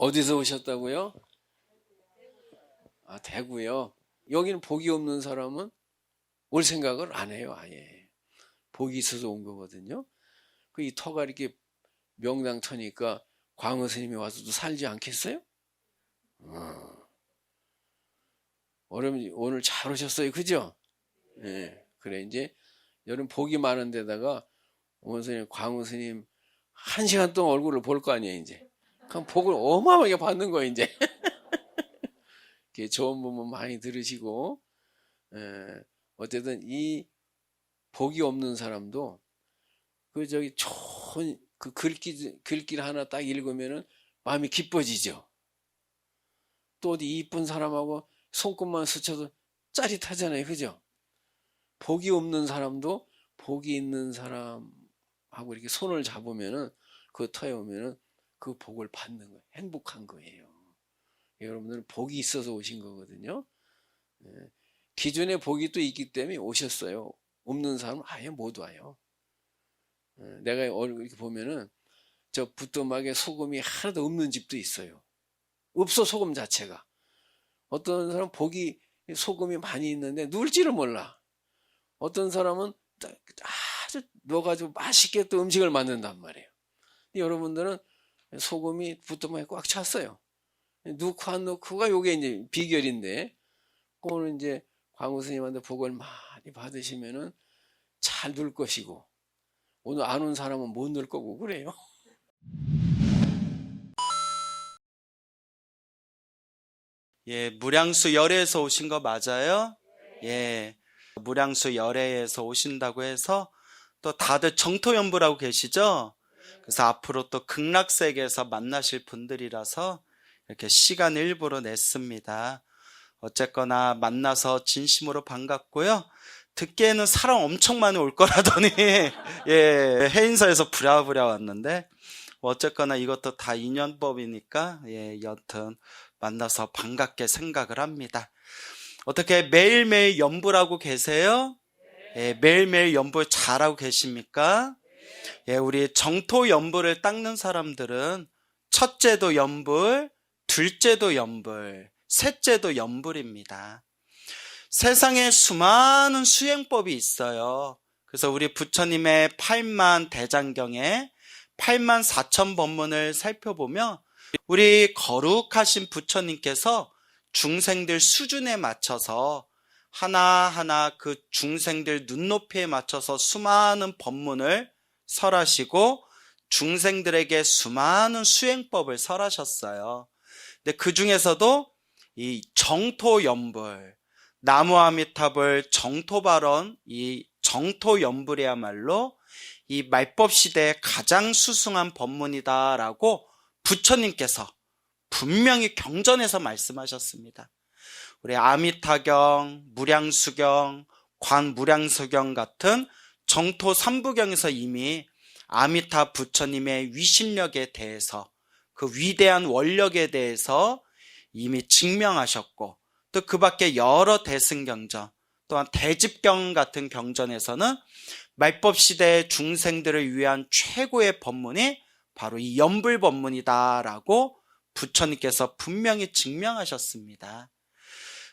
어디서 오셨다고요? 아, 대구요. 여기는 복이 없는 사람은 올 생각을 안 해요, 아예. 복이 있어서 온 거거든요. 그 이 터가 이렇게 명당 터니까 광어 스님이 와서도 살지 않겠어요? 오늘 잘 오셨어요, 그죠? 예. 그래, 이제 여름 복이 많은 데다가 원 스님, 광어 스님 1시간 동안 얼굴을 볼 거 아니에요, 이제. 그럼 복을 어마어마하게 받는 거예요, 이제. 좋은 부분 많이 들으시고, 어쨌든 이 복이 없는 사람도 그 저기 좋은 그 글귀 하나 딱 읽으면은 마음이 기뻐지죠. 또 어디 이쁜 사람하고 손끝만 스쳐도 짜릿하잖아요, 그죠? 복이 없는 사람도 복이 있는 사람하고 이렇게 손을 잡으면은 그 터에 오면은 그 복을 받는 거예요. 행복한 거예요. 여러분들은 복이 있어서 오신 거거든요. 기존에 복이 또 있기 때문에 오셨어요. 없는 사람은 아예 못 와요. 내가 이렇게 보면은 저 부뚜막에 소금이 하나도 없는 집도 있어요. 없어, 소금 자체가. 어떤 사람은 복이 소금이 많이 있는데 누울지를 몰라. 어떤 사람은 아주 넣어가지고 맛있게 또 음식을 만든단 말이에요. 여러분들은 소금이 부뚜막에 꽉 찼어요. 넣고 안 넣고가 요게 이제 비결인데, 오늘 이제 광우 스님한테 복을 많이 받으시면은 잘 누울 것이고, 오늘 안 온 사람은 못 누울 거고 그래요. 예, 무량수 열애에서 오신 거 맞아요? 예, 무량수 열애에서 오신다고 해서 또 다들 정토연부라고 계시죠? 그래서 앞으로 또 극락세계에서 만나실 분들이라서 이렇게 시간을 일부러 냈습니다. 어쨌거나 만나서 진심으로 반갑고요. 듣기에는 사람 엄청 많이 올 거라더니 예, 해인사에서 부랴부랴 왔는데 어쨌거나 이것도 다 인연법이니까 예, 여튼 만나서 반갑게 생각을 합니다. 어떻게 매일매일 연불하고 계세요? 예, 매일매일 연불 잘하고 계십니까? 예, 우리 정토 연불을 닦는 사람들은 첫째도 연불, 둘째도 연불, 셋째도 연불입니다. 세상에 수많은 수행법이 있어요. 그래서 우리 부처님의 8만 대장경에 8만 4천 법문을 살펴보면 우리 거룩하신 부처님께서 중생들 수준에 맞춰서 하나하나 그 중생들 눈높이에 맞춰서 수많은 법문을 설하시고 중생들에게 수많은 수행법을 설하셨어요. 근데 그 중에서도 이 정토연불, 나무아미탑을 정토발언, 이 정토연불이야말로 이 말법 시대에 가장 수승한 법문이다라고 부처님께서 분명히 경전에서 말씀하셨습니다. 우리 아미타경, 무량수경, 관무량수경 같은 정토 3부경에서 이미 아미타 부처님의 위신력에 대해서 그 위대한 원력에 대해서 이미 증명하셨고 또 그 밖에 여러 대승경전 또한 대집경 같은 경전에서는 말법 시대의 중생들을 위한 최고의 법문이 바로 이 연불법문이다라고 부처님께서 분명히 증명하셨습니다.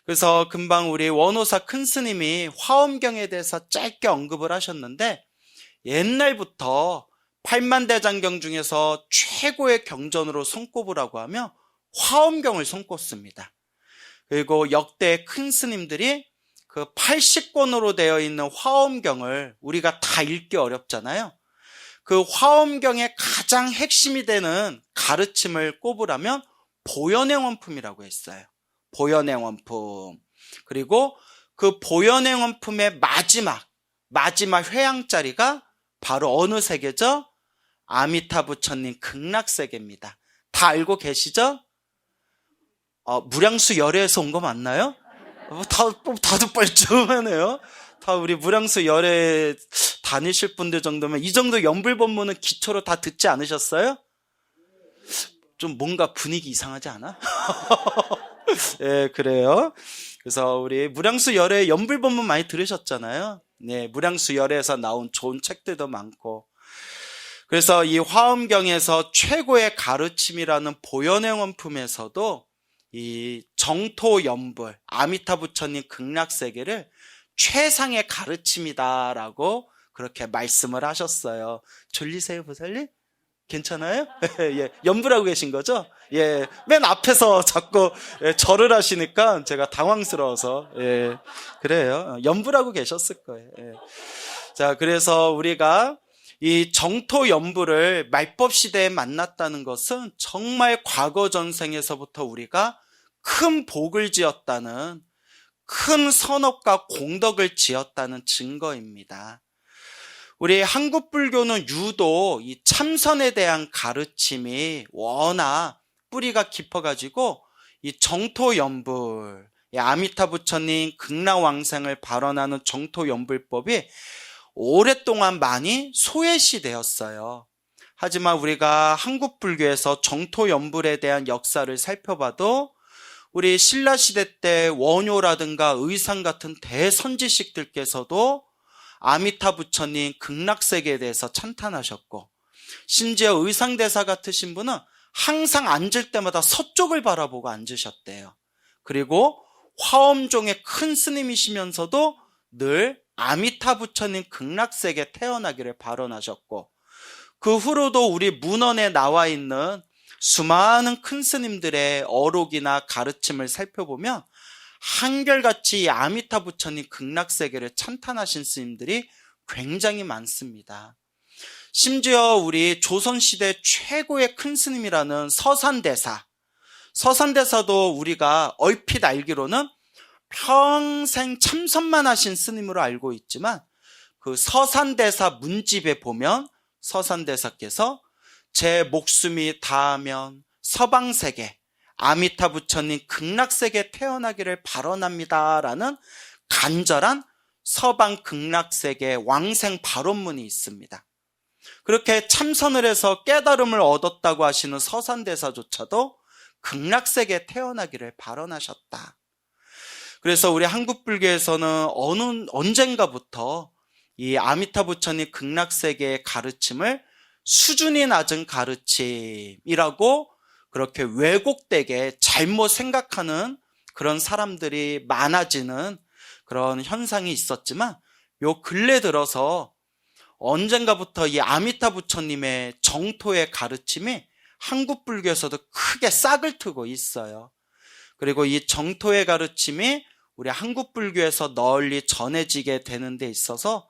그래서 금방 우리 원호사 큰 스님이 화엄경에 대해서 짧게 언급을 하셨는데 옛날부터 팔만대장경 중에서 최고의 경전으로 손꼽으라고 하면 화엄경을 손꼽습니다. 그리고 역대 큰 스님들이 그 80권으로 되어 있는 화엄경을 우리가 다 읽기 어렵잖아요. 그 화엄경의 가장 핵심이 되는 가르침을 꼽으라면 보현행원품이라고 했어요. 보현행원품. 그리고 그 보현행원품의 마지막 회양자리가 바로 어느 세계죠? 아미타 부처님 극락세계입니다. 다 알고 계시죠? 무량수 열애에서 온 거 맞나요? 다들 뻘쭘하네요. 다 우리 무량수 열애 다니실 분들 정도면 이 정도 연불법문은 기초로 다 듣지 않으셨어요? 좀 뭔가 분위기 이상하지 않아? 예, 그래요. 그래서 우리 무량수 열애 연불법문 많이 들으셨잖아요. 네, 무량수 열애에서 나온 좋은 책들도 많고. 그래서 이 화엄경에서 최고의 가르침이라는 보현의 원품에서도 이 정토연불, 아미타 부처님 극락세계를 최상의 가르침이다라고 그렇게 말씀을 하셨어요. 졸리세요, 보살님? 괜찮아요? 예, 연불하고 계신 거죠? 예, 맨 앞에서 자꾸 절을 하시니까 제가 당황스러워서, 예, 그래요. 연불하고 계셨을 거예요. 예. 자, 그래서 우리가 이 정토연불을 말법 시대에 만났다는 것은 정말 과거 전생에서부터 우리가 큰 복을 지었다는, 큰 선업과 공덕을 지었다는 증거입니다. 우리 한국 불교는 유독 이 참선에 대한 가르침이 워낙 뿌리가 깊어가지고 이 정토연불, 이 아미타 부처님 극락왕생을 발언하는 정토연불법이 오랫동안 많이 소외시 되었어요. 하지만 우리가 한국 불교에서 정토연불에 대한 역사를 살펴봐도 우리 신라시대 때 원효라든가 의상 같은 대선지식들께서도 아미타 부처님 극락세계에 대해서 찬탄하셨고, 심지어 의상대사 같으신 분은 항상 앉을 때마다 서쪽을 바라보고 앉으셨대요. 그리고 화엄종의 큰 스님이시면서도 늘 아미타 부처님 극락세계 태어나기를 발언하셨고, 그 후로도 우리 문헌에 나와 있는 수많은 큰 스님들의 어록이나 가르침을 살펴보면 한결같이 아미타 부처님 극락세계를 찬탄하신 스님들이 굉장히 많습니다. 심지어 우리 조선시대 최고의 큰 스님이라는 서산대사도 우리가 얼핏 알기로는 평생 참선만 하신 스님으로 알고 있지만, 그 서산대사 문집에 보면 서산대사께서 제 목숨이 다하면 서방세계 아미타 부처님 극락세계 태어나기를 발언합니다라는 간절한 서방 극락세계 왕생 발언문이 있습니다. 그렇게 참선을 해서 깨달음을 얻었다고 하시는 서산대사조차도 극락세계 태어나기를 발언하셨다. 그래서 우리 한국 불교에서는 언젠가부터 이 아미타 부처님 극락세계의 가르침을 수준이 낮은 가르침이라고 그렇게 왜곡되게 잘못 생각하는 그런 사람들이 많아지는 그런 현상이 있었지만, 요 근래 들어서 언젠가부터 이 아미타 부처님의 정토의 가르침이 한국 불교에서도 크게 싹을 트고 있어요. 그리고 이 정토의 가르침이 우리 한국 불교에서 널리 전해지게 되는 데 있어서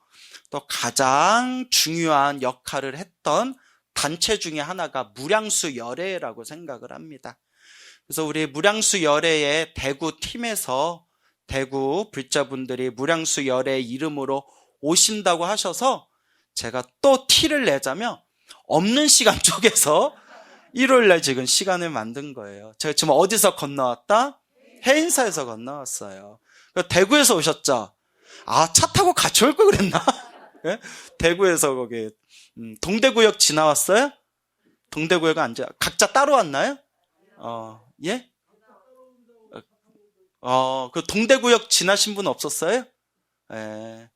또 가장 중요한 역할을 했던 단체 중에 하나가 무량수 열애라고 생각을 합니다. 그래서 우리 무량수 열애의 대구 팀에서 대구 불자분들이 무량수 열애 이름으로 오신다고 하셔서 제가 또 티를 내자면 없는 시간 쪽에서 일요일날 지금 시간을 만든 거예요. 제가 지금 어디서 건너왔다? 해인사에서 건너왔어요. 대구에서 오셨죠? 아, 차 타고 같이 올 걸 그랬나? 네? 대구에서 거기 동대구역 지나왔어요? 동대구역 각자 따로 왔나요? 예? 그 동대구역 지나신 분 없었어요? 예.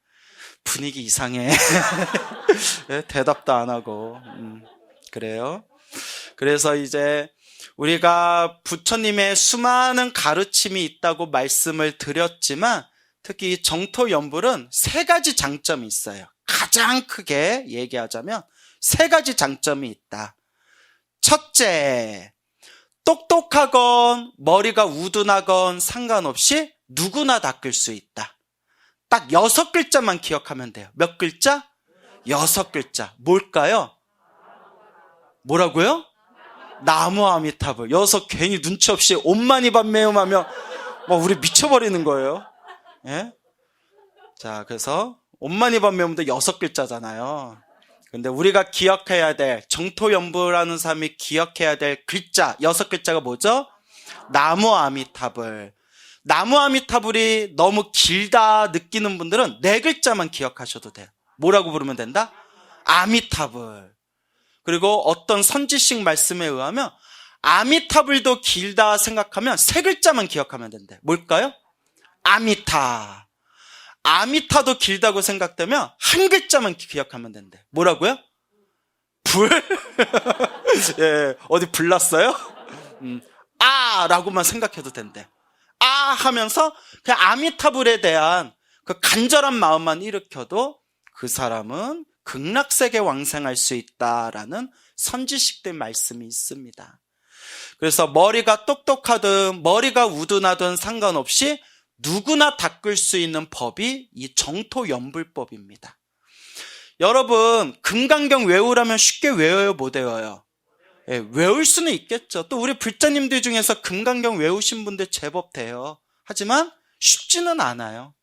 분위기 이상해. 예, 대답도 안 하고. 그래요. 그래서 이제 우리가 부처님의 수많은 가르침이 있다고 말씀을 드렸지만, 특히 정토연불은 세 가지 장점이 있어요. 가장 크게 얘기하자면 세 가지 장점이 있다. 첫째, 똑똑하건 머리가 우둔하건 상관없이 누구나 닦을 수 있다. 딱 6글자만 기억하면 돼요. 몇 글자? 6글자. 뭘까요? 뭐라고요? 나무 아미타불. 여기서 괜히 눈치 없이 옴마니 밤매움 하면 우리 미쳐버리는 거예요. 예? 자, 그래서 옴마니 밤매움도 6글자잖아요. 근데 우리가 기억해야 될, 정토연불하는 사람이 기억해야 될 글자, 6글자가 뭐죠? 나무 아미타불. 나무 아미타불이 너무 길다 느끼는 분들은 4글자만 기억하셔도 돼요. 뭐라고 부르면 된다? 아미타불. 그리고 어떤 선지식 말씀에 의하면 아미타불도 길다 생각하면 3글자만 기억하면 된대. 뭘까요? 아미타. 아미타도 길다고 생각되면 1글자만 기억하면 된대. 뭐라고요? 불? 예, 어디 불났어요? 라고만 생각해도 된대. 하면서 그냥 아미타불에 대한 그 간절한 마음만 일으켜도 그 사람은 극락세계 왕생할 수 있다라는 선지식들 말씀이 있습니다. 그래서 머리가 똑똑하든 머리가 우둔하든 상관없이 누구나 닦을 수 있는 법이 이 정토연불법입니다. 여러분, 금강경 외우라면 쉽게 외워요, 못 외워요? 예, 외울 수는 있겠죠. 또 우리 불자님들 중에서 금강경 외우신 분들 제법 돼요. 하지만 쉽지는 않아요.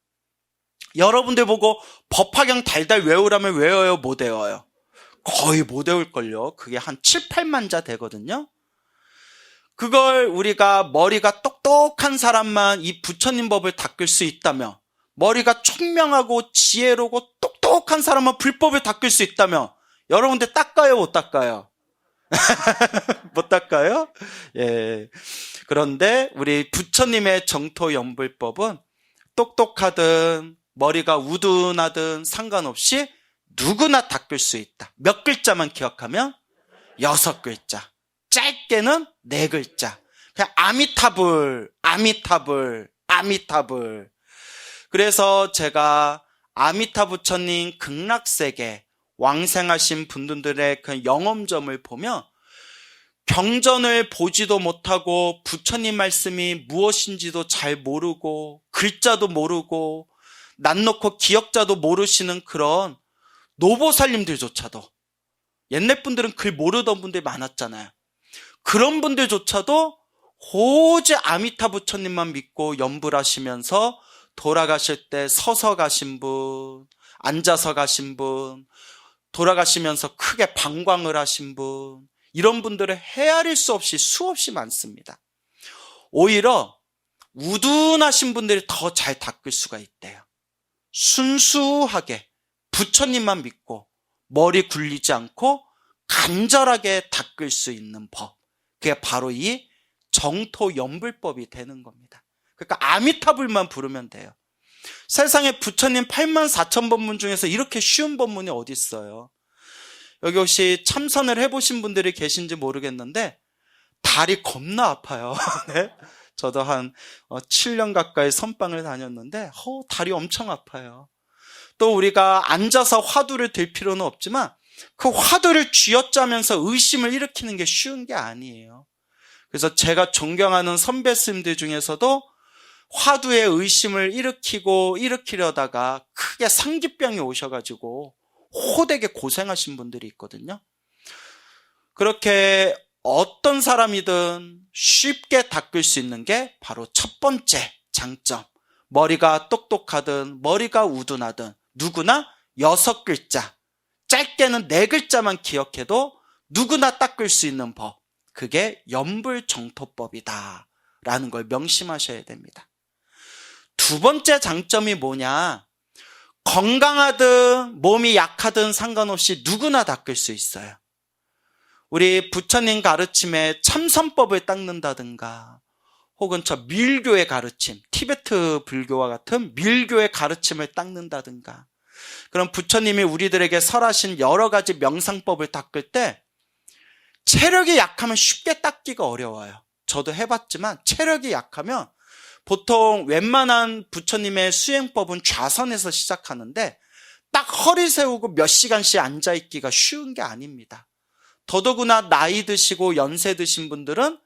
여러분들 보고 법화경 달달 외우라면 외워요, 못 외워요? 거의 못 외울걸요. 그게 한 7, 8만 자 되거든요. 그걸 우리가 머리가 똑똑한 사람만 이 부처님 법을 닦을 수 있다며, 머리가 총명하고 지혜로고 똑똑한 사람은 불법을 닦을 수 있다며, 여러분들 닦아요, 못 닦아요? 못 닦아요? 예. 그런데 우리 부처님의 정토연불법은 똑똑하든 머리가 우둔하든 상관없이 누구나 닦을 수 있다. 몇 글자만 기억하면 6글자. 짧게는 4글자. 그냥 아미타불, 아미타불, 아미타불. 그래서 제가 아미타 부처님 극락세계 왕생하신 분들의 그 영험점을 보면 경전을 보지도 못하고 부처님 말씀이 무엇인지도 잘 모르고 글자도 모르고 난 놓고 기억자도 모르시는 그런 노보살님들조차도, 옛날 분들은 글 모르던 분들이 많았잖아요. 그런 분들조차도 오직 아미타 부처님만 믿고 연불하시면서 돌아가실 때 서서 가신 분, 앉아서 가신 분, 돌아가시면서 크게 방광을 하신 분, 이런 분들을 헤아릴 수 없이 수없이 많습니다. 오히려 우둔하신 분들이 더 잘 닦을 수가 있대요. 순수하게 부처님만 믿고 머리 굴리지 않고 간절하게 닦을 수 있는 법, 그게 바로 이 정토연불법이 되는 겁니다. 그러니까 아미타불만 부르면 돼요. 세상에 부처님 84,000법문 중에서 이렇게 쉬운 법문이 어디 있어요? 여기 혹시 참선을 해보신 분들이 계신지 모르겠는데 다리 겁나 아파요. 네? 저도 한 7년 가까이 선방을 다녔는데 다리 엄청 아파요. 또 우리가 앉아서 화두를 들 필요는 없지만 그 화두를 쥐어짜면서 의심을 일으키는 게 쉬운 게 아니에요. 그래서 제가 존경하는 선배 스님들 중에서도 화두에 의심을 일으키려다가 크게 상기병이 오셔가지고 호되게 고생하신 분들이 있거든요. 그렇게 어떤 사람이든 쉽게 닦을 수 있는 게 바로 첫 번째 장점. 머리가 똑똑하든 머리가 우둔하든 누구나 6글자, 짧게는 4글자만 기억해도 누구나 닦을 수 있는 법, 그게 연불정토법이다 라는 걸 명심하셔야 됩니다. 두 번째 장점이 뭐냐? 건강하든 몸이 약하든 상관없이 누구나 닦을 수 있어요. 우리 부처님 가르침에 참선법을 닦는다든가 혹은 저 밀교의 가르침, 티베트 불교와 같은 밀교의 가르침을 닦는다든가, 그럼 부처님이 우리들에게 설하신 여러 가지 명상법을 닦을 때 체력이 약하면 쉽게 닦기가 어려워요. 저도 해봤지만 체력이 약하면 보통 웬만한 부처님의 수행법은 좌선에서 시작하는데 딱 허리 세우고 몇 시간씩 앉아있기가 쉬운 게 아닙니다. 더더구나 나이 드시고 연세 드신 분들은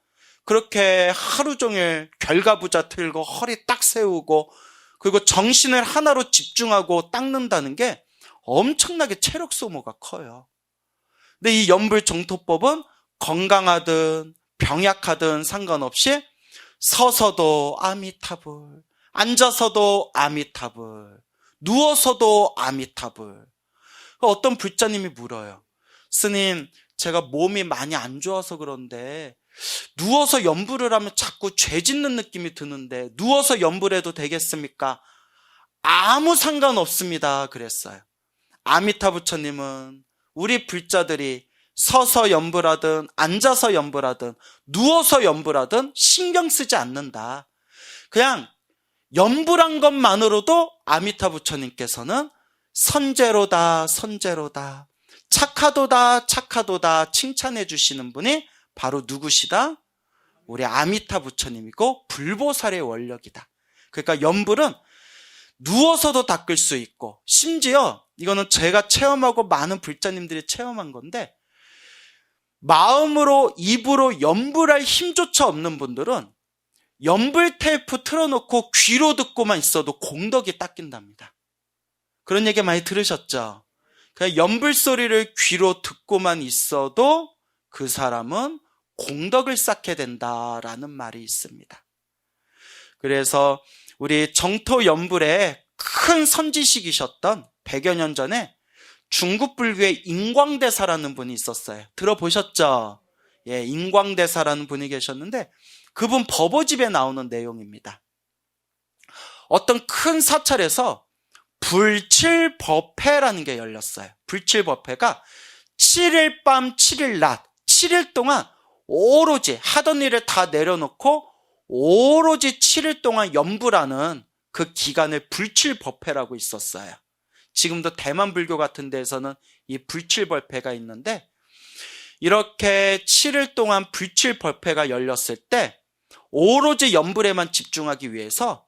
그렇게 하루 종일 결과부자 틀고 허리 딱 세우고 그리고 정신을 하나로 집중하고 닦는다는 게 엄청나게 체력 소모가 커요. 근데 이 연불정토법은 건강하든 병약하든 상관없이 서서도 아미타불, 앉아서도 아미타불, 누워서도 아미타불. 어떤 불자님이 물어요. 스님, 제가 몸이 많이 안 좋아서 그런데 누워서 연불을 하면 자꾸 죄 짓는 느낌이 드는데 누워서 연불해도 되겠습니까? 아무 상관없습니다 그랬어요. 아미타 부처님은 우리 불자들이 서서 연불하든 앉아서 연불하든 누워서 연불하든 신경 쓰지 않는다. 그냥 연불한 것만으로도 아미타 부처님께서는 선제로다 선제로다, 착하도다 착하도다 칭찬해 주시는 분이 바로 누구시다? 우리 아미타 부처님이고 불보살의 원력이다. 그러니까 염불은 누워서도 닦을 수 있고, 심지어 이거는 제가 체험하고 많은 불자님들이 체험한 건데, 마음으로 입으로 염불할 힘조차 없는 분들은 염불 테이프 틀어놓고 귀로 듣고만 있어도 공덕이 닦인답니다. 그런 얘기 많이 들으셨죠? 그냥 염불 소리를 귀로 듣고만 있어도 그 사람은 공덕을 쌓게 된다라는 말이 있습니다. 그래서 우리 정토 염불의 큰 선지식이셨던 100여 년 전에 중국 불교의 인광대사라는 분이 있었어요. 들어보셨죠? 예, 인광대사라는 분이 계셨는데 그분 법오집에 나오는 내용입니다. 어떤 큰 사찰에서 불칠법회라는 게 열렸어요. 불칠법회가 7일 밤 7일 낮 7일 동안 오로지 하던 일을 다 내려놓고 오로지 7일 동안 염불하는 그 기간을 불칠법회라고 있었어요. 지금도 대만 불교 같은 데에서는 이 불칠법회가 있는데, 이렇게 7일 동안 불칠법회가 열렸을 때 오로지 염불에만 집중하기 위해서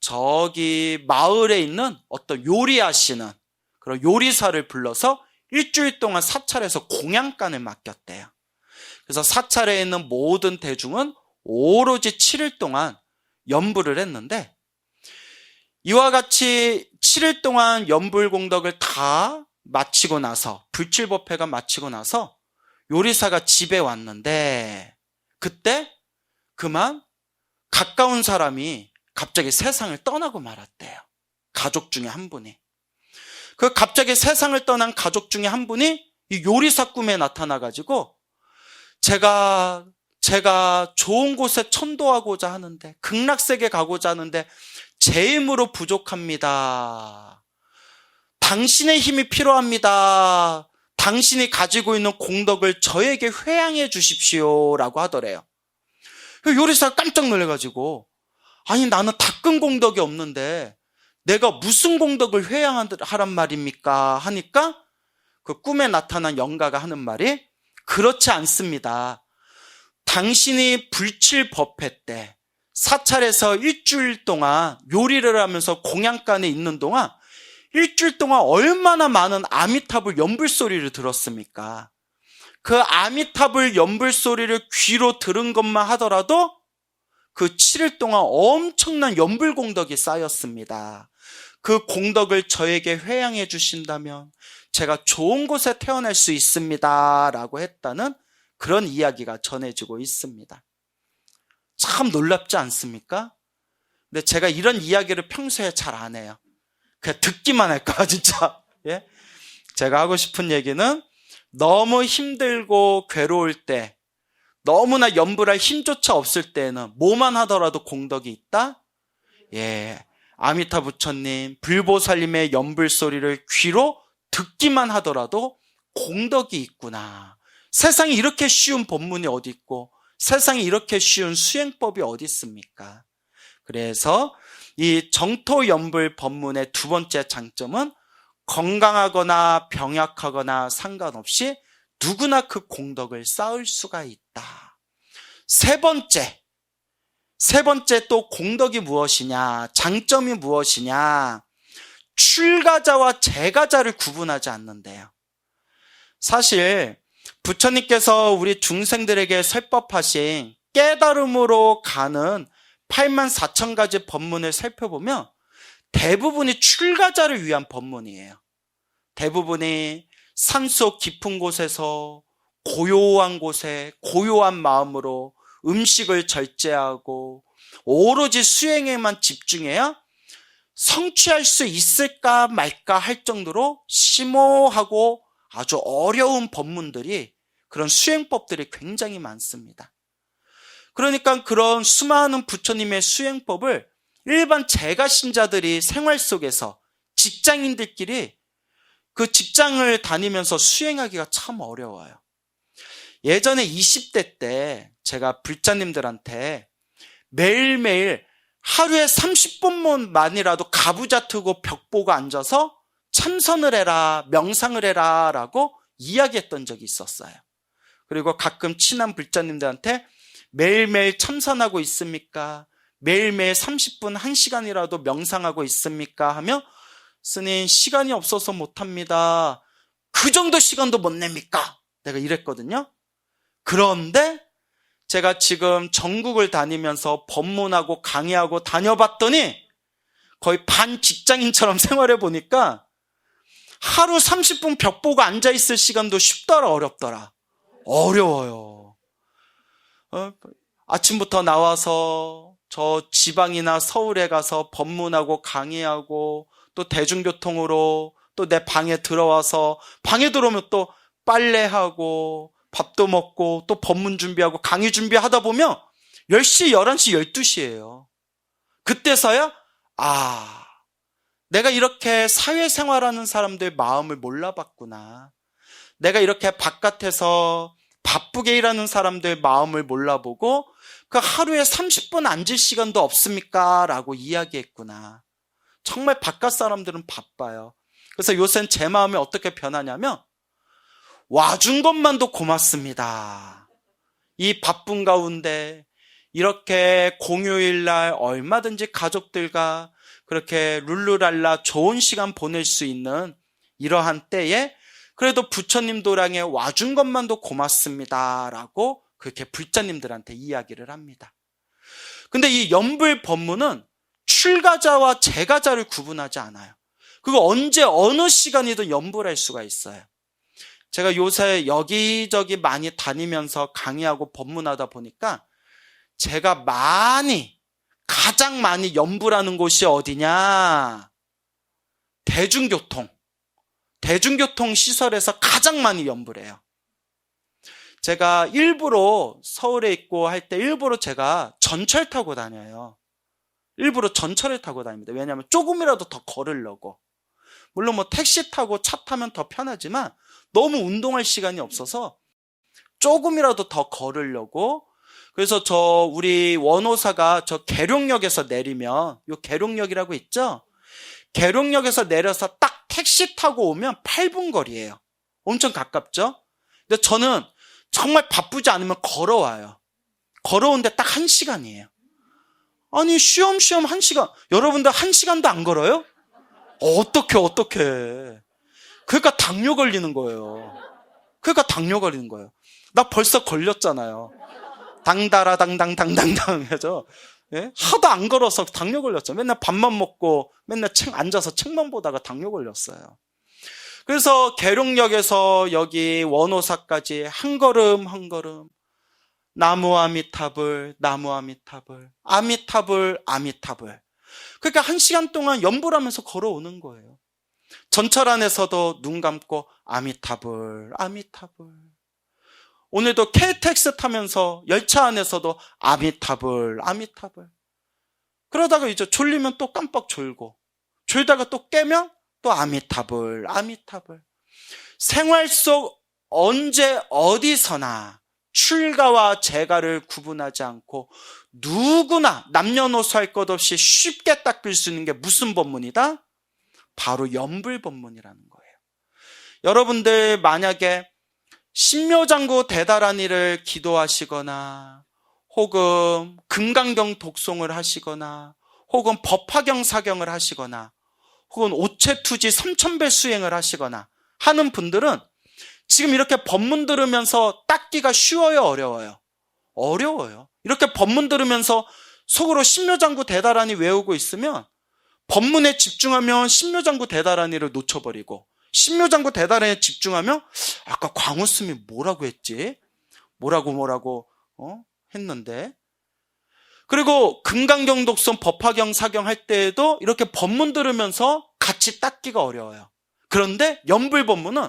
저기 마을에 있는 어떤 요리하시는 그런 요리사를 불러서 일주일 동안 사찰에서 공양간을 맡겼대요. 그래서 사찰에 있는 모든 대중은 오로지 7일 동안 염불을 했는데, 이와 같이 7일 동안 염불 공덕을 다 마치고 나서, 불칠법회가 마치고 나서 요리사가 집에 왔는데, 그때 그만 가까운 사람이 갑자기 세상을 떠나고 말았대요. 가족 중에 한 분이. 그 갑자기 세상을 떠난 가족 중에 한 분이 이 요리사 꿈에 나타나가지고, 제가 좋은 곳에 천도하고자 하는데, 극락세계 가고자 하는데 제 힘으로 부족합니다. 당신의 힘이 필요합니다. 당신이 가지고 있는 공덕을 저에게 회양해 주십시오 라고 하더래요. 요리사가 깜짝 놀라가지고, 아니 나는 닦은 공덕이 없는데 내가 무슨 공덕을 회양하란 말입니까? 하니까 그 꿈에 나타난 영가가 하는 말이, 그렇지 않습니다. 당신이 불칠법회 때 사찰에서 일주일 동안 요리를 하면서 공양간에 있는 동안 일주일 동안 얼마나 많은 아미타불 염불 소리를 들었습니까? 그 아미타불 염불 소리를 귀로 들은 것만 하더라도 그 7일 동안 엄청난 염불 공덕이 쌓였습니다. 그 공덕을 저에게 회양해 주신다면 제가 좋은 곳에 태어날 수 있습니다 라고 했다는 그런 이야기가 전해지고 있습니다. 참 놀랍지 않습니까? 근데 제가 이런 이야기를 평소에 잘 안 해요. 그냥 듣기만 할 거야 진짜. 예? 제가 하고 싶은 얘기는, 너무 힘들고 괴로울 때, 너무나 염불할 힘조차 없을 때는 뭐만 하더라도 공덕이 있다? 예, 아미타 부처님, 불보살님의 염불 소리를 귀로 듣기만 하더라도 공덕이 있구나. 세상에 이렇게 쉬운 법문이 어디 있고 세상에 이렇게 쉬운 수행법이 어디 있습니까? 그래서 이 정토염불 법문의 두 번째 장점은, 건강하거나 병약하거나 상관없이 누구나 그 공덕을 쌓을 수가 있다. 세 번째 또 공덕이 무엇이냐, 장점이 무엇이냐, 출가자와 재가자를 구분하지 않는데요. 사실 부처님께서 우리 중생들에게 설법하신 깨달음으로 가는 84,000가지 법문을 살펴보면 대부분이 출가자를 위한 법문이에요. 대부분이 산속 깊은 곳에서 고요한 곳에 고요한 마음으로 음식을 절제하고 오로지 수행에만 집중해야 성취할 수 있을까 말까 할 정도로 심오하고 아주 어려운 법문들이, 그런 수행법들이 굉장히 많습니다. 그러니까 그런 수많은 부처님의 수행법을 일반 재가신자들이 생활 속에서 직장인들끼리 그 직장을 다니면서 수행하기가 참 어려워요. 예전에 20대 때 제가 불자님들한테 매일매일 하루에 30분만이라도 가부좌 트고 벽 보고 앉아서 참선을 해라, 명상을 해라 라고 이야기했던 적이 있었어요. 그리고 가끔 친한 불자님들한테 매일매일 참선하고 있습니까? 매일매일 30분, 1시간이라도 명상하고 있습니까? 하며 스님 시간이 없어서 못합니다. 그 정도 시간도 못 냅니까? 내가 이랬거든요. 그런데 제가 지금 전국을 다니면서 법문하고 강의하고 다녀봤더니 거의 반 직장인처럼 생활해 보니까 하루 30분 벽 보고 앉아있을 시간도 쉽더라 어렵더라. 어려워요. 아침부터 나와서 저 지방이나 서울에 가서 법문하고 강의하고 또 대중교통으로 또 내 방에 들어와서 방에 들어오면 또 빨래하고 밥도 먹고 또 법문 준비하고 강의 준비하다 보면 10시, 11시, 12시예요. 그때서야 내가 이렇게 사회생활하는 사람들의 마음을 몰라봤구나. 내가 이렇게 바깥에서 바쁘게 일하는 사람들의 마음을 몰라보고 그 하루에 30분 앉을 시간도 없습니까? 라고 이야기했구나. 정말 바깥 사람들은 바빠요. 그래서 요새는 제 마음이 어떻게 변하냐면 와준 것만도 고맙습니다. 이 바쁜 가운데 이렇게 공휴일날 얼마든지 가족들과 그렇게 룰루랄라 좋은 시간 보낼 수 있는 이러한 때에 그래도 부처님 도량에 와준 것만도 고맙습니다. 라고 그렇게 불자님들한테 이야기를 합니다. 근데 이 연불 법문은 출가자와 재가자를 구분하지 않아요. 그거 언제 어느 시간이든 연불할 수가 있어요. 제가 요새 여기저기 많이 다니면서 강의하고 법문하다 보니까 제가 가장 많이 연불하는 곳이 어디냐? 대중교통 시설에서 가장 많이 연불해요. 제가 일부러 서울에 있고 할 때 일부러 제가 전철 타고 다녀요. 일부러 전철을 타고 다닙니다. 왜냐하면 조금이라도 더 걸으려고. 물론 택시 타고 차 타면 더 편하지만 너무 운동할 시간이 없어서 조금이라도 더 걸으려고. 그래서 우리 원호사가 저 계룡역에서 내리면, 요 계룡역이라고 있죠? 계룡역에서 내려서 딱 택시 타고 오면 8분 거리예요. 엄청 가깝죠? 근데 저는 정말 바쁘지 않으면 걸어와요. 걸어오는데 딱 1시간이에요. 아니, 쉬엄쉬엄 1시간. 여러분들 1시간도 안 걸어요? 어떡해. 그러니까 당뇨 걸리는 거예요. 나 벌써 걸렸잖아요. 당다라당당당당당 해서 예? 하도 안 걸어서 당뇨 걸렸죠. 맨날 밥만 먹고 맨날 앉아서 책만 보다가 당뇨 걸렸어요. 그래서 계룡역에서 여기 원호사까지 한 걸음 한 걸음 나무 아미타불 아미타불 그러니까 1시간 동안 연불하면서 걸어오는 거예요. 전철 안에서도 눈 감고 아미타불 오늘도 KTX 타면서 열차 안에서도 아미타불 그러다가 이제 졸리면 또 깜빡 졸다가 또 깨면 또 아미타불 생활 속 언제 어디서나 출가와 재가를 구분하지 않고 누구나 남녀노소 할 것 없이 쉽게 닦을 수 있는 게 무슨 법문이다? 바로 연불법문이라는 거예요. 여러분들 만약에 신묘장구 대다라니를 기도하시거나 혹은 금강경 독송을 하시거나 혹은 법화경 사경을 하시거나 혹은 오체투지 삼천배 수행을 하시거나 하는 분들은 지금 이렇게 법문 들으면서 닦기가 쉬워요, 어려워요? 어려워요. 이렇게 법문 들으면서 속으로 신묘장구 대다라니 외우고 있으면 법문에 집중하면 신묘장구 대다라니를 놓쳐버리고 신묘장구 대다라니에 집중하면 아까 광우스님이 뭐라고 했지? 뭐라고 했는데 그리고 금강경 독송 법화경 사경 할 때에도 이렇게 법문 들으면서 같이 닦기가 어려워요. 그런데 연불법문은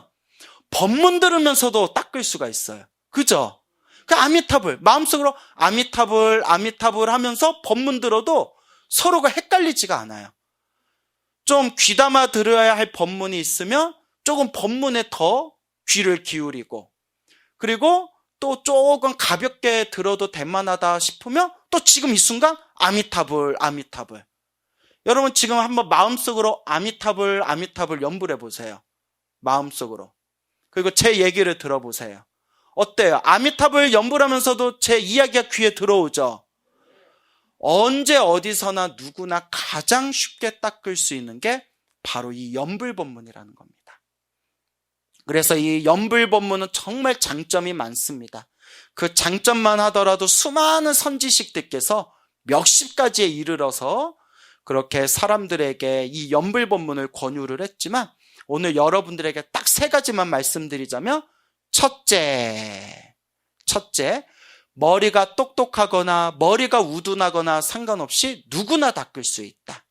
법문 들으면서도 닦을 수가 있어요. 그죠? 그 아미타불 마음속으로 아미타불 하면서 법문 들어도 서로가 헷갈리지가 않아요. 좀 귀담아 들어야 할 법문이 있으면 조금 법문에 더 귀를 기울이고 그리고 또 조금 가볍게 들어도 될만하다 싶으면 또 지금 이 순간 아미타불 여러분 지금 한번 마음속으로 아미타불 연불해 보세요. 마음속으로 그리고 제 얘기를 들어보세요. 어때요? 아미타불 연불하면서도 제 이야기가 귀에 들어오죠? 언제 어디서나 누구나 가장 쉽게 닦을 수 있는 게 바로 이 연불법문이라는 겁니다. 그래서 이 연불법문은 정말 장점이 많습니다. 그 장점만 하더라도 수많은 선지식들께서 몇십 가지에 이르러서 그렇게 사람들에게 이 연불법문을 권유를 했지만 오늘 여러분들에게 딱 3가지만 말씀드리자면 첫째, 머리가 똑똑하거나 머리가 우둔하거나 상관없이 누구나 닦을 수 있다.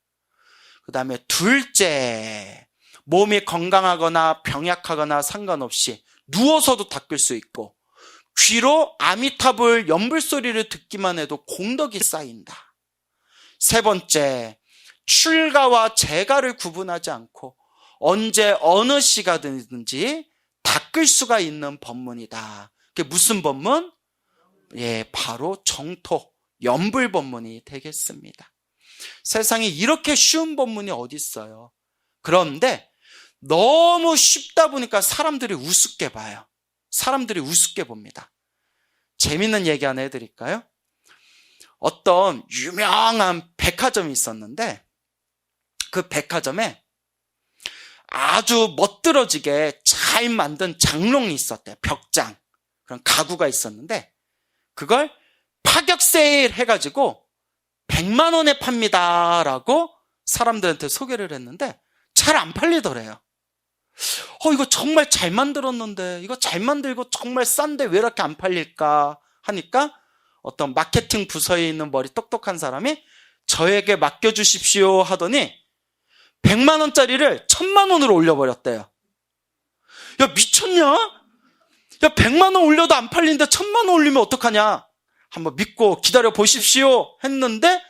그 다음에 둘째, 몸이 건강하거나 병약하거나 상관없이 누워서도 닦을 수 있고 귀로 아미타불 연불소리를 듣기만 해도 공덕이 쌓인다. 세 번째, 출가와 재가를 구분하지 않고 언제 어느 시간이든지 닦을 수가 있는 법문이다. 그게 무슨 법문? 바로 정토, 연불법문이 되겠습니다. 세상에 이렇게 쉬운 법문이 어디 있어요? 그런데 너무 쉽다 보니까 사람들이 우습게 봐요. 사람들이 우습게 봅니다. 재밌는 얘기 하나 해드릴까요? 어떤 유명한 백화점이 있었는데 그 백화점에 아주 멋들어지게 잘 만든 장롱이 있었대요. 벽장. 그런 가구가 있었는데 그걸 파격 세일 해가지고 100만 원에 팝니다라고 사람들한테 소개를 했는데 잘 안 팔리더래요. 이거 정말 잘 만들었는데 이거 잘 만들고 정말 싼데 왜 이렇게 안 팔릴까 하니까 어떤 마케팅 부서에 있는 머리 똑똑한 사람이 저에게 맡겨주십시오 하더니 100만 원짜리를 1000만 원으로 올려버렸대요. 야, 미쳤냐? 야, 100만 원 올려도 안 팔리는데 1000만 원 올리면 어떡하냐? 한번 믿고 기다려 보십시오 했는데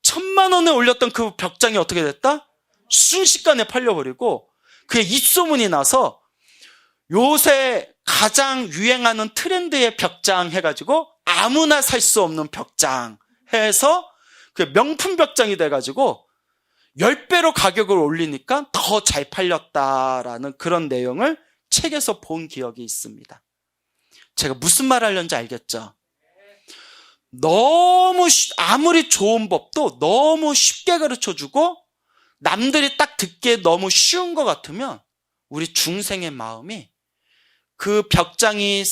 1000만 원에 올렸던 그 벽장이 어떻게 됐다? 순식간에 팔려버리고 그게 입소문이 나서 요새 가장 유행하는 트렌드의 벽장 해가지고 아무나 살 수 없는 벽장 해서 그 명품 벽장이 돼가지고 10배로 가격을 올리니까 더 잘 팔렸다라는 그런 내용을 책에서 본 기억이 있습니다. 제가 무슨 말 하려는지 알겠죠? 너무 아무리 좋은 법도 너무 쉽게 가르쳐주고 남들이 딱 듣기에 너무 쉬운 것 같으면 우리 중생의 마음이 그 벽장이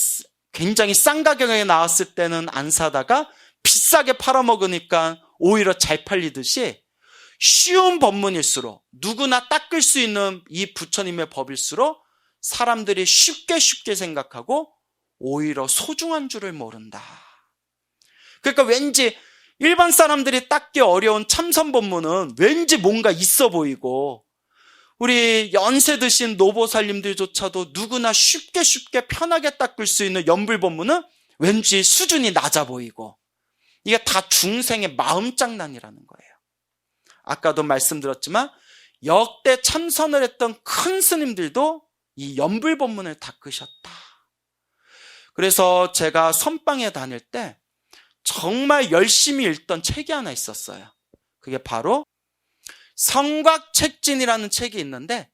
굉장히 싼 가격에 나왔을 때는 안 사다가 비싸게 팔아먹으니까 오히려 잘 팔리듯이 쉬운 법문일수록 누구나 닦을 수 있는 이 부처님의 법일수록 사람들이 쉽게 생각하고 오히려 소중한 줄을 모른다. 그러니까 왠지 일반 사람들이 닦기 어려운 참선 법문은 왠지 뭔가 있어 보이고 우리 연세 드신 노보살님들조차도 누구나 쉽게 편하게 닦을 수 있는 연불 법문은 왠지 수준이 낮아 보이고 이게 다 중생의 마음 장난이라는 거예요. 아까도 말씀드렸지만 역대 참선을 했던 큰 스님들도 이 연불 법문을 닦으셨다. 그래서 제가 선방에 다닐 때 정말 열심히 읽던 책이 하나 있었어요. 그게 바로 성곽책진이라는 책이 있는데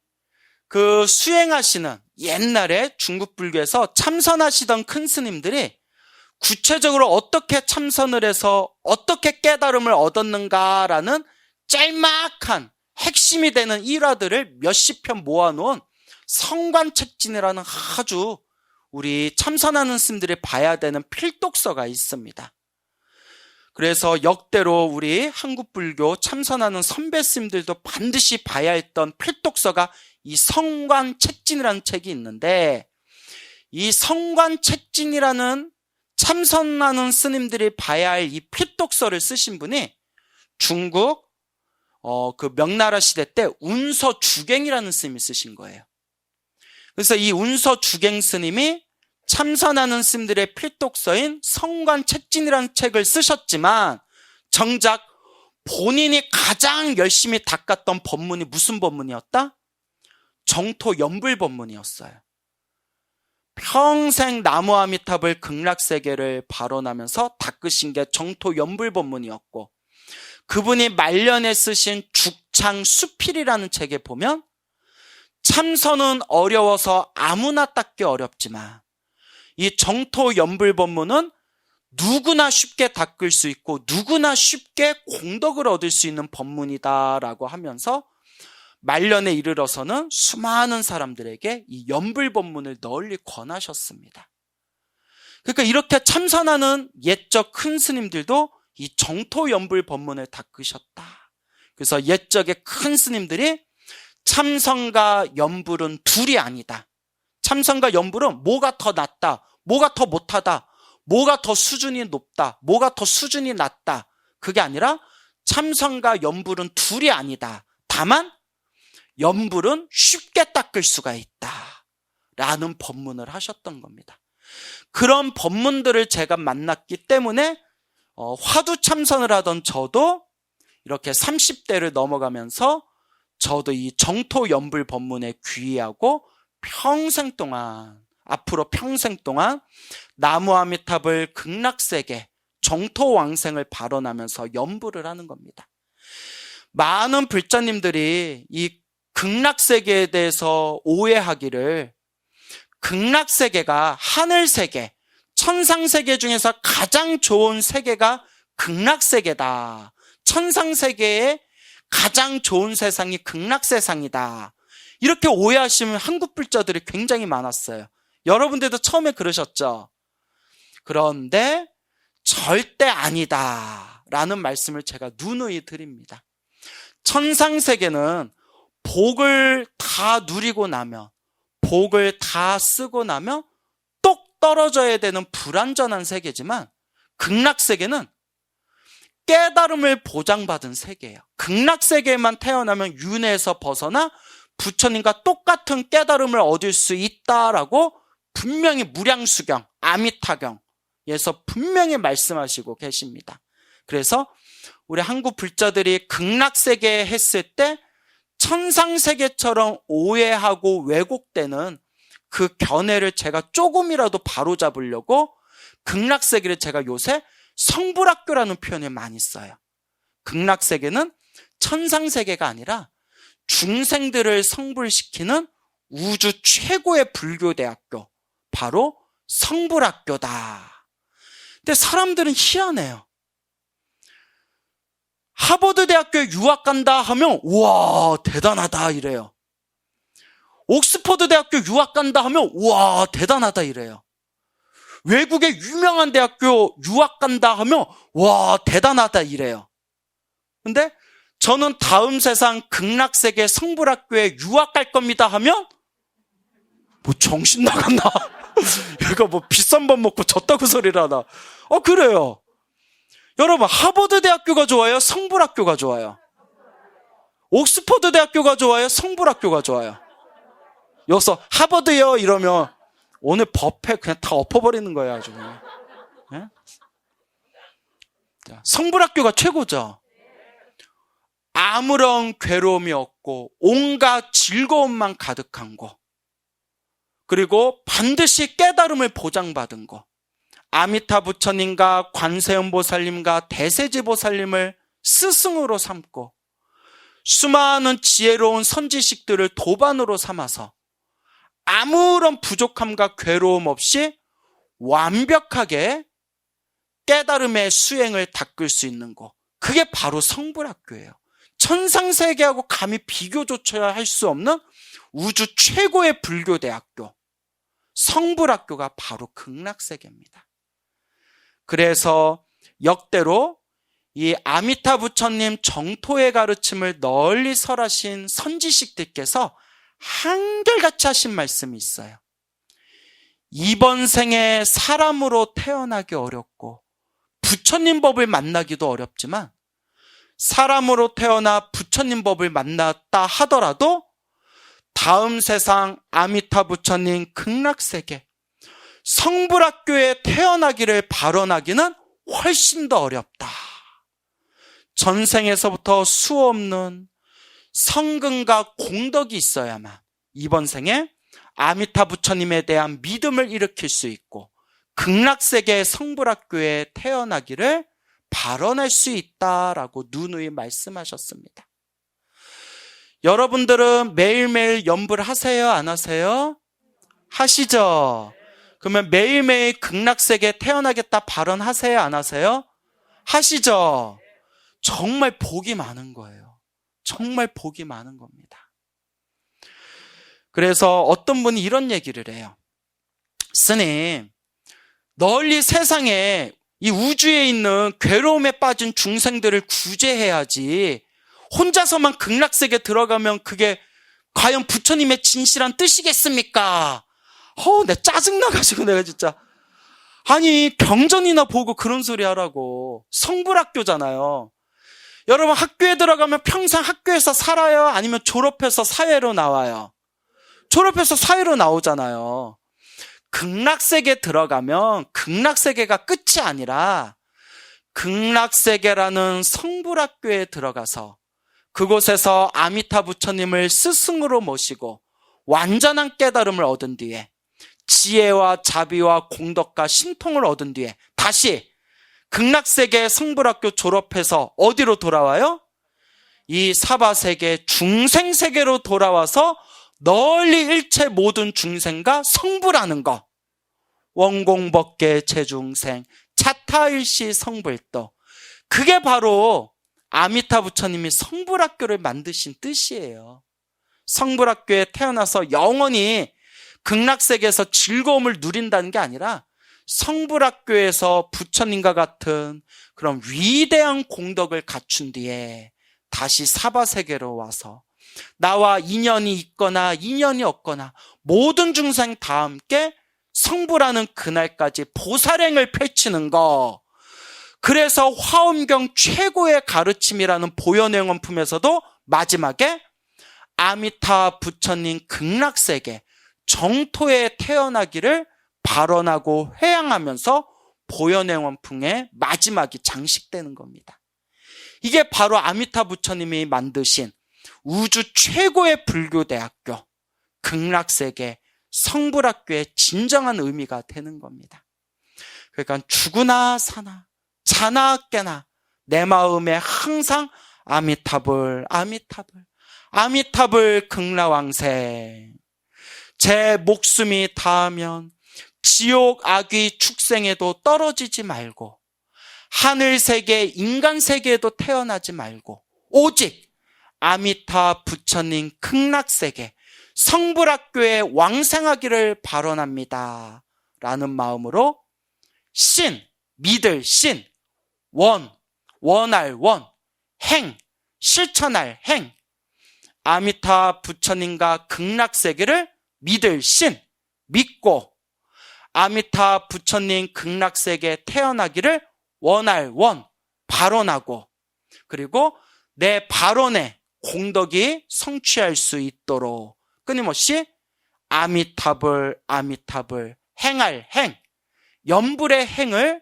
그 수행하시는 옛날에 중국 불교에서 참선하시던 큰 스님들이 구체적으로 어떻게 참선을 해서 어떻게 깨달음을 얻었는가라는 짤막한 핵심이 되는 일화들을 몇십 편 모아놓은 성관책진이라는 아주 우리 참선하는 스님들이 봐야 되는 필독서가 있습니다. 그래서 역대로 우리 한국불교 참선하는 선배 스님들도 반드시 봐야 했던 필독서가 이 성관책진이라는 책이 있는데 이 성관책진이라는 참선하는 스님들이 봐야 할 이 필독서를 쓰신 분이 중국 그 명나라 시대 때 운서주갱이라는 스님이 쓰신 거예요. 그래서 이 운서주갱 스님이 참선하는 스님들의 필독서인 성관책진이라는 책을 쓰셨지만 정작 본인이 가장 열심히 닦았던 법문이 무슨 법문이었다? 정토 연불 법문이었어요. 평생 나무아미탑을 극락세계를 발언하면서 닦으신 게 정토 연불 법문이었고 그분이 말년에 쓰신 죽창수필이라는 책에 보면 참선은 어려워서 아무나 닦기 어렵지만 이 정토 연불법문은 누구나 쉽게 닦을 수 있고 누구나 쉽게 공덕을 얻을 수 있는 법문이다라고 하면서 말년에 이르러서는 수많은 사람들에게 이 연불법문을 널리 권하셨습니다. 그러니까 이렇게 참선하는 옛적 큰 스님들도 이 정토 연불법문을 닦으셨다. 그래서 옛적의 큰 스님들이 참선과 연불은 둘이 아니다. 참선과 연불은 뭐가 더 낫다, 뭐가 더 못하다, 뭐가 더 수준이 높다, 뭐가 더 수준이 낮다. 그게 아니라 참선과 연불은 둘이 아니다. 다만 연불은 쉽게 닦을 수가 있다. 라는 법문을 하셨던 겁니다. 그런 법문들을 제가 만났기 때문에 화두 참선을 하던 저도 이렇게 30대를 넘어가면서 저도 이 정토 연불 법문에 귀의하고 평생 동안, 앞으로 평생 동안 나무아미탑을 극락세계 정토 왕생을 발언하면서 연불을 하는 겁니다. 많은 불자님들이 이 극락세계에 대해서 오해하기를 극락세계가 하늘세계, 천상세계 중에서 가장 좋은 세계가 극락세계다. 천상세계의 가장 좋은 세상이 극락세상이다. 이렇게 오해하시면 한국 불자들이 굉장히 많았어요. 여러분들도 처음에 그러셨죠? 그런데 절대 아니다 라는 말씀을 제가 누누이 드립니다. 천상세계는 복을 다 누리고 나면, 복을 다 쓰고 나면 똑 떨어져야 되는 불완전한 세계지만 극락세계는 깨달음을 보장받은 세계예요. 극락세계에만 태어나면 윤회에서 벗어나 부처님과 똑같은 깨달음을 얻을 수 있다라고 분명히 무량수경, 아미타경에서 분명히 말씀하시고 계십니다. 그래서 우리 한국 불자들이 극락세계 했을 때 천상세계처럼 오해하고 왜곡되는 그 견해를 제가 조금이라도 바로잡으려고 극락세계를 제가 요새 성불학교라는 표현을 많이 써요. 극락세계는 천상세계가 아니라 중생들을 성불시키는 우주 최고의 불교대학교, 바로 성불학교다. 근데 사람들은 희한해요. 하버드 대학교에 유학 간다 하면 우와 대단하다 이래요. 옥스퍼드 대학교 유학 간다 하면 우와 대단하다 이래요. 외국의 유명한 대학교 유학 간다 하면 와 대단하다 이래요. 근데 저는 다음 세상 극락세계 성불학교에 유학 갈 겁니다 하면 뭐 정신 나갔나? 얘가 뭐 비싼 밥 먹고 졌다고 소리를 하나? 그래요. 여러분 하버드 대학교가 좋아요? 성불학교가 좋아요? 옥스퍼드 대학교가 좋아요? 성불학교가 좋아요? 여기서 하버드요 이러면 오늘 법회 그냥 다 엎어버리는 거예요 아주. 네? 성불학교가 최고죠. 아무런 괴로움이 없고 온갖 즐거움만 가득한 곳, 그리고 반드시 깨달음을 보장받은 곳, 아미타 부처님과 관세음보살님과 대세지보살님을 스승으로 삼고 수많은 지혜로운 선지식들을 도반으로 삼아서 아무런 부족함과 괴로움 없이 완벽하게 깨달음의 수행을 닦을 수 있는 곳, 그게 바로 성불학교예요. 천상세계하고 감히 비교조차 할 수 없는 우주 최고의 불교대학교 성불학교가 바로 극락세계입니다. 그래서 역대로 이 아미타 부처님 정토의 가르침을 널리 설하신 선지식들께서 한결같이 하신 말씀이 있어요. 이번 생에 사람으로 태어나기 어렵고 부처님 법을 만나기도 어렵지만 사람으로 태어나 부처님 법을 만났다 하더라도 다음 세상 아미타 부처님 극락세계 성불학교에 태어나기를 발언하기는 훨씬 더 어렵다. 전생에서부터 수없는 성근과 공덕이 있어야만 이번 생에 아미타 부처님에 대한 믿음을 일으킬 수 있고 극락세계의 성불학교에 태어나기를 발언할 수 있다라고 누누이 말씀하셨습니다. 여러분들은 매일매일 연불 하세요? 안 하세요? 하시죠? 그러면 매일매일 극락세계에 태어나겠다 발언하세요? 안 하세요? 하시죠? 정말 복이 많은 거예요. 정말 복이 많은 겁니다. 그래서 어떤 분이 이런 얘기를 해요. 스님, 널리 세상에 이 우주에 있는 괴로움에 빠진 중생들을 구제해야지 혼자서만 극락세계 들어가면 그게 과연 부처님의 진실한 뜻이겠습니까? 내 짜증나가지고 내가 진짜. 아니, 경전이나 보고 그런 소리 하라고. 성불학교잖아요. 여러분 학교에 들어가면 평생 학교에서 살아요? 아니면 졸업해서 사회로 나와요? 졸업해서 사회로 나오잖아요. 극락세계 들어가면 극락세계가 끝이 아니라 극락세계라는 성불학교에 들어가서 그곳에서 아미타 부처님을 스승으로 모시고 완전한 깨달음을 얻은 뒤에 지혜와 자비와 공덕과 신통을 얻은 뒤에 다시 극락세계 성불학교 졸업해서 어디로 돌아와요? 이 사바세계 중생세계로 돌아와서 널리 일체 모든 중생과 성불하는 거. 원공법계 제중생 차타일시 성불도. 그게 바로 아미타 부처님이 성불학교를 만드신 뜻이에요. 성불학교에 태어나서 영원히 극락세계에서 즐거움을 누린다는 게 아니라 성불학교에서 부처님과 같은 그런 위대한 공덕을 갖춘 뒤에 다시 사바세계로 와서 나와 인연이 있거나 인연이 없거나 모든 중생 다 함께 성불하는 그날까지 보살행을 펼치는 거. 그래서 화엄경 최고의 가르침이라는 보현행원품에서도 마지막에 아미타 부처님 극락세계 정토에 태어나기를 발언하고 회양하면서 보현행원품의 마지막이 장식되는 겁니다. 이게 바로 아미타 부처님이 만드신 우주 최고의 불교대학교 극락세계 성불학교의 진정한 의미가 되는 겁니다. 그러니까 죽으나 사나 자나 깨나 내 마음에 항상 아미타불 아미타불 아미타불 극락왕생. 제 목숨이 닿으면 지옥 악귀 축생에도 떨어지지 말고 하늘세계 인간세계에도 태어나지 말고 오직 아미타 부처님 극락세계 성불학교에 왕생하기를 발언합니다 라는 마음으로 신, 믿을 신, 원할 원, 행, 실천할 행, 아미타 부처님과 극락세계를 믿을 신, 믿고 아미타 부처님 극락세계에 태어나기를 원할 원, 발언하고 그리고 내 발언에 공덕이 성취할 수 있도록 끊임없이 아미타불 아미타불 행할 행, 연불의 행을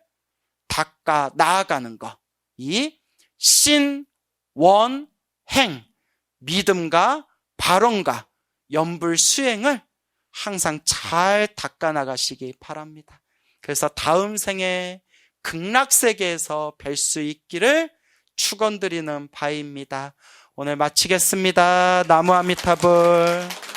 닦아 나아가는 것. 이 신, 원, 행, 믿음과 발언과 연불 수행을 항상 잘 닦아 나가시기 바랍니다. 그래서 다음 생에 극락세계에서 뵐 수 있기를 축원드리는 바입니다. 오늘 마치겠습니다. 나무 아미타불.